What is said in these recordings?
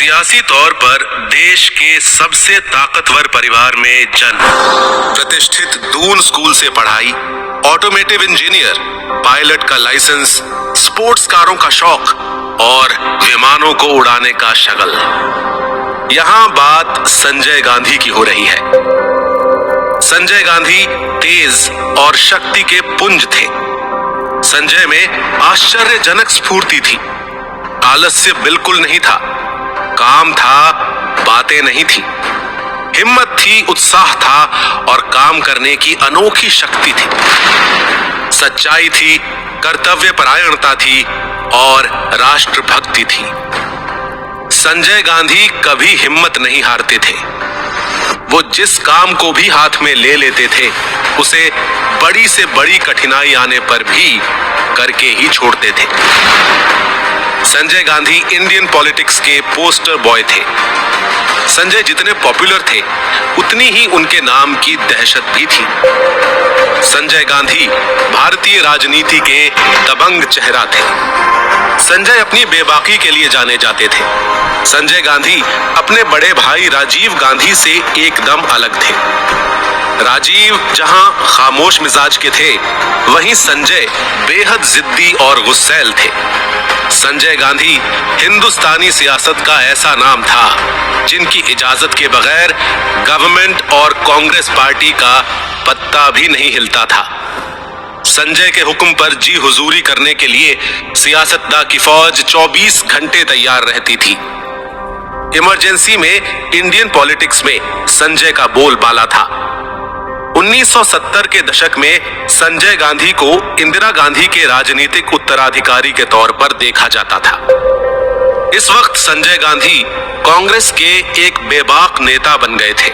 सियासी तौर पर देश के सबसे ताकतवर परिवार में जन्म, प्रतिष्ठित दून स्कूल से पढ़ाई, ऑटोमेटिव इंजीनियर, पायलट का लाइसेंस, स्पोर्ट्स कारों का शौक और विमानों को उड़ाने का शगल। यहाँ बात संजय गांधी की हो रही है। संजय गांधी तेज और शक्ति के पुंज थे। संजय में आश्चर्यजनक स्फूर्ति थी। आलस्य बिल्कुल नहीं था, काम था, बातें नहीं थी। हिम्मत थी, उत्साह था और काम करने की अनोखी शक्ति थी। सच्चाई थी, कर्तव्य परायणता थी और राष्ट्रभक्ति थी। संजय गांधी कभी हिम्मत नहीं हारते थे। वो जिस काम को भी हाथ में ले लेते थे उसे बड़ी से बड़ी कठिनाई आने पर भी करके ही छोड़ते थे। संजय गांधी इंडियन पॉलिटिक्स के पोस्टर बॉय थे। संजय जितने पॉपुलर थे उतनी ही उनके नाम की दहशत भी थी। संजय गांधी भारतीय राजनीति के दबंग चेहरा थे। संजय अपनी बेबाकी के लिए जाने जाते थे। संजय गांधी अपने बड़े भाई राजीव गांधी से एकदम अलग थे। राजीव जहां खामोश मिजाज के थे, वहीं संजय बेहद जिद्दी और गुस्सैल थे। संजय गांधी हिंदुस्तानी सियासत का ऐसा नाम था जिनकी इजाजत के बगैर गवर्नमेंट और कांग्रेस पार्टी का पत्ता भी नहीं हिलता था। संजय के हुक्म पर जी हुजूरी करने के लिए सियासतदा की फौज 24 घंटे तैयार रहती थी। इमरजेंसी में इंडियन पॉलिटिक्स में संजय का बोलबाला था। 1970 के दशक में संजय गांधी को इंदिरा गांधी के राजनीतिक उत्तराधिकारी के तौर पर देखा जाता था। इस वक्त संजय गांधी कांग्रेस के एक बेबाक नेता बन गए थे।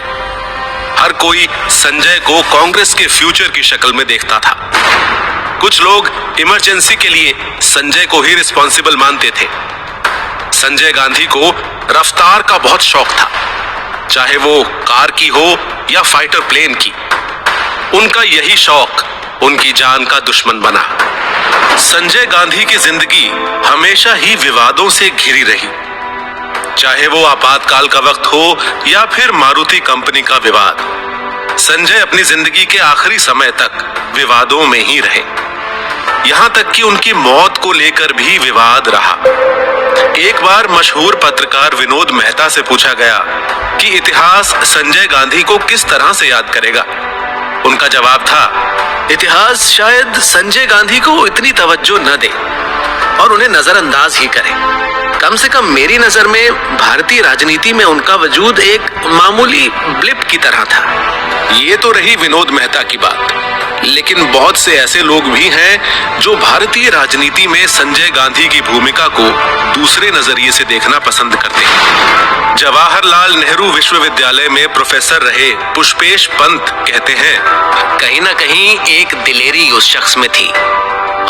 हर कोई संजय को कांग्रेस के फ्यूचर की शक्ल में देखता था। कुछ लोग इमरजेंसी के लिए संजय को ही रिस्पॉन्सिबल मानते थे। संजय गांधी को रफ्तार का बहुत शौक था, चाहे वो कार की हो या फाइटर प्लेन की। उनका यही शौक उनकी जान का दुश्मन बना। संजय गांधी की जिंदगी हमेशा ही विवादों से घिरी रही, चाहे वो आपातकाल का वक्त हो या फिर मारुति कंपनी का विवाद। संजय अपनी जिंदगी के आखिरी समय तक विवादों में ही रहे। यहां तक कि उनकी मौत को लेकर भी विवाद रहा। एक बार मशहूर पत्रकार विनोद मेहता से पूछा गया कि इतिहास संजय गांधी को किस तरह से याद करेगा। उनका जवाब था, इतिहास शायद संजय गांधी को इतनी तवज्जो न दे और उन्हें नजरअंदाज ही करे। कम से कम मेरी नजर में भारतीय राजनीति में उनका वजूद एक मामूली ब्लिप की तरह था। ये तो रही विनोद मेहता की बात, लेकिन बहुत से ऐसे लोग भी हैं जो भारतीय राजनीति में संजय गांधी की भूमिका को दूसरे नजरिए से देखना पसंद करते हैं। जवाहरलाल नेहरू विश्वविद्यालय में प्रोफेसर रहे पुष्पेश पंत कहते हैं, कहीं ना कहीं एक दिलेरी उस शख्स में थी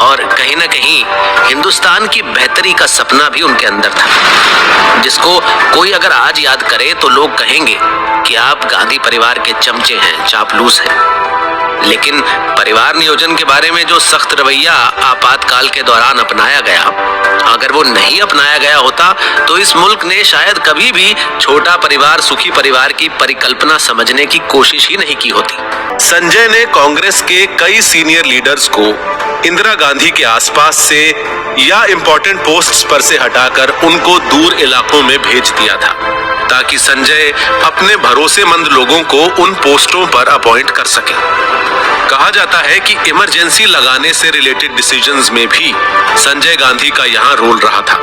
और कहीं ना कहीं हिंदुस्तान की बेहतरी का सपना भी उनके अंदर था, जिसको कोई अगर आज याद करे तो लोग कहेंगे कि आप गांधी परिवार के चमचे हैं, चापलूस हैं। लेकिन परिवार नियोजन के बारे में जो सख्त रवैया आपातकाल के दौरान अपनाया गया, अगर वो नहीं अपनाया गया होता तो इस मुल्क ने शायद कभी भी छोटा परिवार, सुखी परिवार की परिकल्पना समझने की कोशिश ही नहीं की होती। संजय ने कांग्रेस के कई सीनियर लीडर्स को इंदिरा गांधी के आसपास से या इंपॉर्टेंट पोस्ट्स पर से हटाकर उनको दूर इलाकों में भेज दिया था, ताकि संजय अपने भरोसेमंद लोगों को उन पोस्टों पर अपॉइंट कर सके। कहा जाता है कि इमरजेंसी लगाने से रिलेटेड डिसीजंस में भी संजय गांधी का यहाँ रोल रहा था।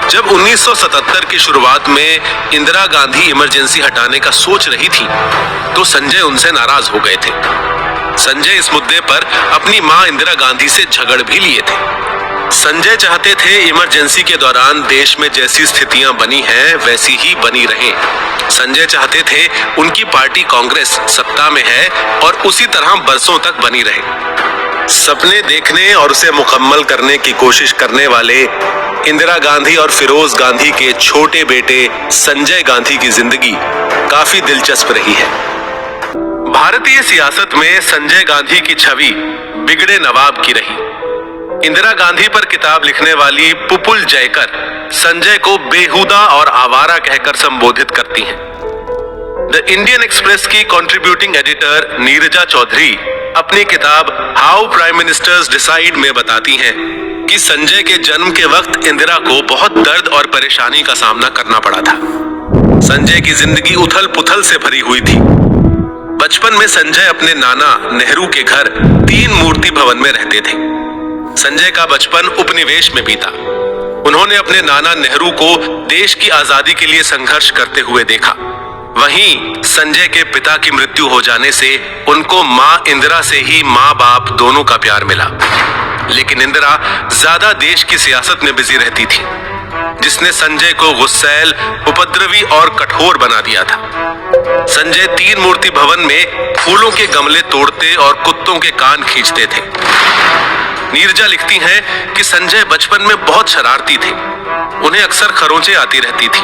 जब 1977 की शुरुआत में इंदिरा गांधी इमरजेंसी हटाने का सोच रही थी तो संजय उनसे नाराज हो गए थे। संजय इस मुद्दे पर अपनी मां इंदिरा गांधी से झगड़ भी लिए थे। संजय चाहते थे इमरजेंसी के दौरान देश में जैसी स्थितियां बनी हैं वैसी ही बनी रहें। संजय चाहते थे उनकी पार्टी कांग्रेस सत्ता में है और उसी तरह बरसों तक बनी रहे। सपने देखने और उसे मुकम्मल करने की कोशिश करने वाले इंदिरा गांधी और फिरोज गांधी के छोटे बेटे संजय गांधी की जिंदगी काफी दिलचस्प रही है। भारतीय सियासत में संजय गांधी की छवि बिगड़े नवाब की रही। इंदिरा गांधी पर किताब लिखने वाली पुपुल जयकर संजय को बेहुदा और आवारा कहकर संबोधित करती हैं। द इंडियन एक्सप्रेस की कंट्रीब्यूटिंग एडिटर नीरजा चौधरी अपनी किताब हाउ प्राइम मिनिस्टर्स डिसाइड में बताती हैं कि संजय के जन्म के वक्त इंदिरा को बहुत दर्द और परेशानी का सामना करना पड़ा था। संजय की जिंदगी उथल पुथल से भरी हुई थी। बचपन में संजय अपने नाना नेहरू के घर 3 मूर्ति भवन में रहते थे। संजय का बचपन उपनिवेश में बीता। उन्होंने अपने नाना नेहरू को देश की आजादी के लिए संघर्ष करते हुए देखा। वहीं संजय के पिता की मृत्यु हो जाने से उनको मां इंदिरा से ही मां बाप दोनों का प्यार मिला। लेकिन इंदिरा ज्यादा देश की सियासत में बिजी रहती थी, जिसने संजय को गुस्सैल, उपद्रवी और कठोर बना दिया था। संजय 3 मूर्ति भवन में फूलों के गमले तोड़ते और कुत्तों के कान खींचते थे। नीरजा लिखती हैं कि संजय बचपन में बहुत शरारती थे। उन्हें अक्सर खरोंचें आती रहती थी।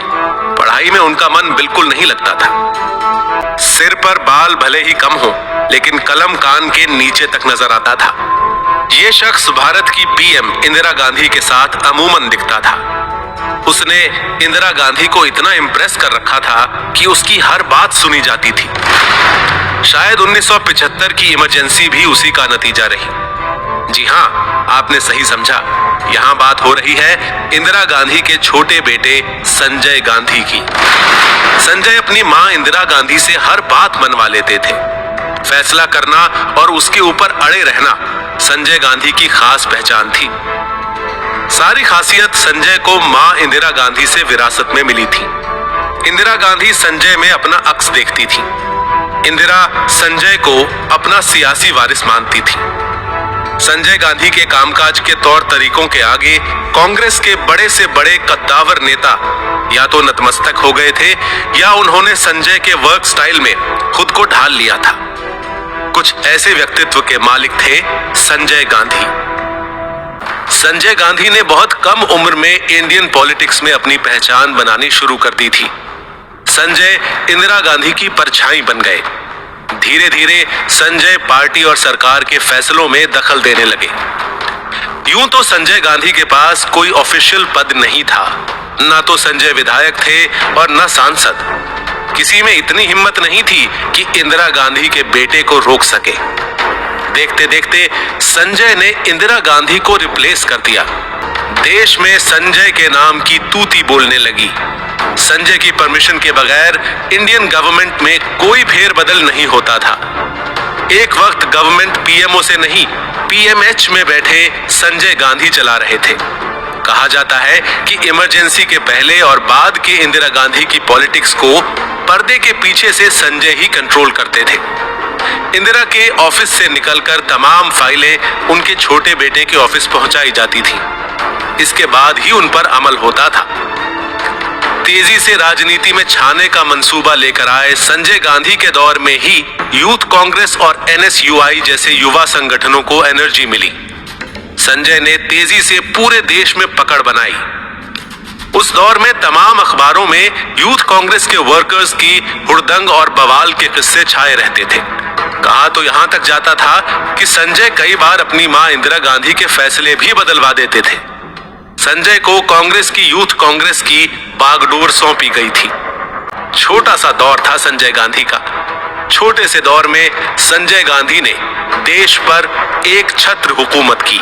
पढ़ाई में उनका मन बिल्कुल नहीं लगता था। सिर पर बाल भले ही कम हो, लेकिन कलम कान के नीचे तक नजर आता था। ये शख्स भारत की पीएम इंदिरा गांधी के साथ अमूमन दिखता था। उसने इंदिरा गांधी को इतना इम्प्रेस कर रखा था कि उसकी हर बात सुनी जाती थी। शायद 1975 की इमरजेंसी भी उसी का नतीजा रही। जी हाँ, आपने सही समझा। यहाँ बात हो रही है इंदिरा गांधी के छोटे बेटे संजय गांधी की। संजय अपनी मां इंदिरा गांधी से हर बात मनवा लेते थे। फैसला करना और उसके ऊपर अड़े रहना संजय गांधी की खास पहचान थी। सारी खासियत संजय को मां इंदिरा गांधी से विरासत में मिली थी। इंदिरा गांधी संजय में अपना अक्स देखती थी। इंदिरा संजय को अपना सियासी वारिस मानती थी। संजय गांधी के कामकाज के तौर तरीकों के आगे कांग्रेस के बड़े से बड़े कद्दावर नेता या तो नतमस्तक हो गए थे या उन्होंने संजय के वर्क स्टाइल में खुद को ढाल लिया था। कुछ ऐसे व्यक्तित्व के मालिक थे संजय गांधी। संजय गांधी ने बहुत कम उम्र में इंडियन पॉलिटिक्स में अपनी पहचान बनानी शुरू कर दी थी। संजय इंदिरा गांधी की परछाई बन गए। धीरे धीरे संजय पार्टी और सरकार के फैसलों में दखल देने लगे। यूं तो संजय गांधी के पास कोई ऑफिशियल पद नहीं था, ना तो संजय विधायक थे और न सांसद। किसी में इतनी हिम्मत नहीं थी कि इंदिरा गांधी के बेटे को रोक सके। देखते देखते संजय ने इंदिरा गांधी को रिप्लेस कर दिया। देश में संजय के नाम की तूती बोलने लगी। संजय की परमिशन के बगैर इंडियन गवर्नमेंट में कोई फेरबदल नहीं होता था। एक वक्त गवर्नमेंट पीएमओ से नहीं, पीएमएच में बैठे संजय गांधी चला रहे थे। कहा जाता है कि इमरजेंसी के पहले और बाद के इंदिरा गांधी की पॉलिटिक्स को पर्दे के पीछे से संजय ही कंट्रोल करते थे। इंदिरा के ऑफिस से निकलकर तमाम फाइलें उनके छोटे बेटे के ऑफिस पहुंचाई जाती थी। इसके बाद ही उन पर अमल होता था। तेजी से राजनीति में छाने का मंसूबा लेकर आए संजय गांधी के दौर में ही यूथ कांग्रेस और एनएसयूआई जैसे युवा संगठनों को एनर्जी मिली। संजय ने तेजी से पूरे देश में पकड़ बनाई। उस दौर में तमाम अखबारों में यूथ कांग्रेस के वर्कर्स की हुड़दंग और बवाल के किस्से छाए रहते थे। कहा तो यहां तक जाता था कि संजय कई बार अपनी मां इंदिरा गांधी के फैसले भी बदलवा देते थे। संजय को कांग्रेस की यूथ कांग्रेस की बागडोर सौंपी गई थी। छोटा सा दौर था संजय गांधी का। छोटे से दौर में संजय गांधी ने देश पर एक छत्र हुकूमत की।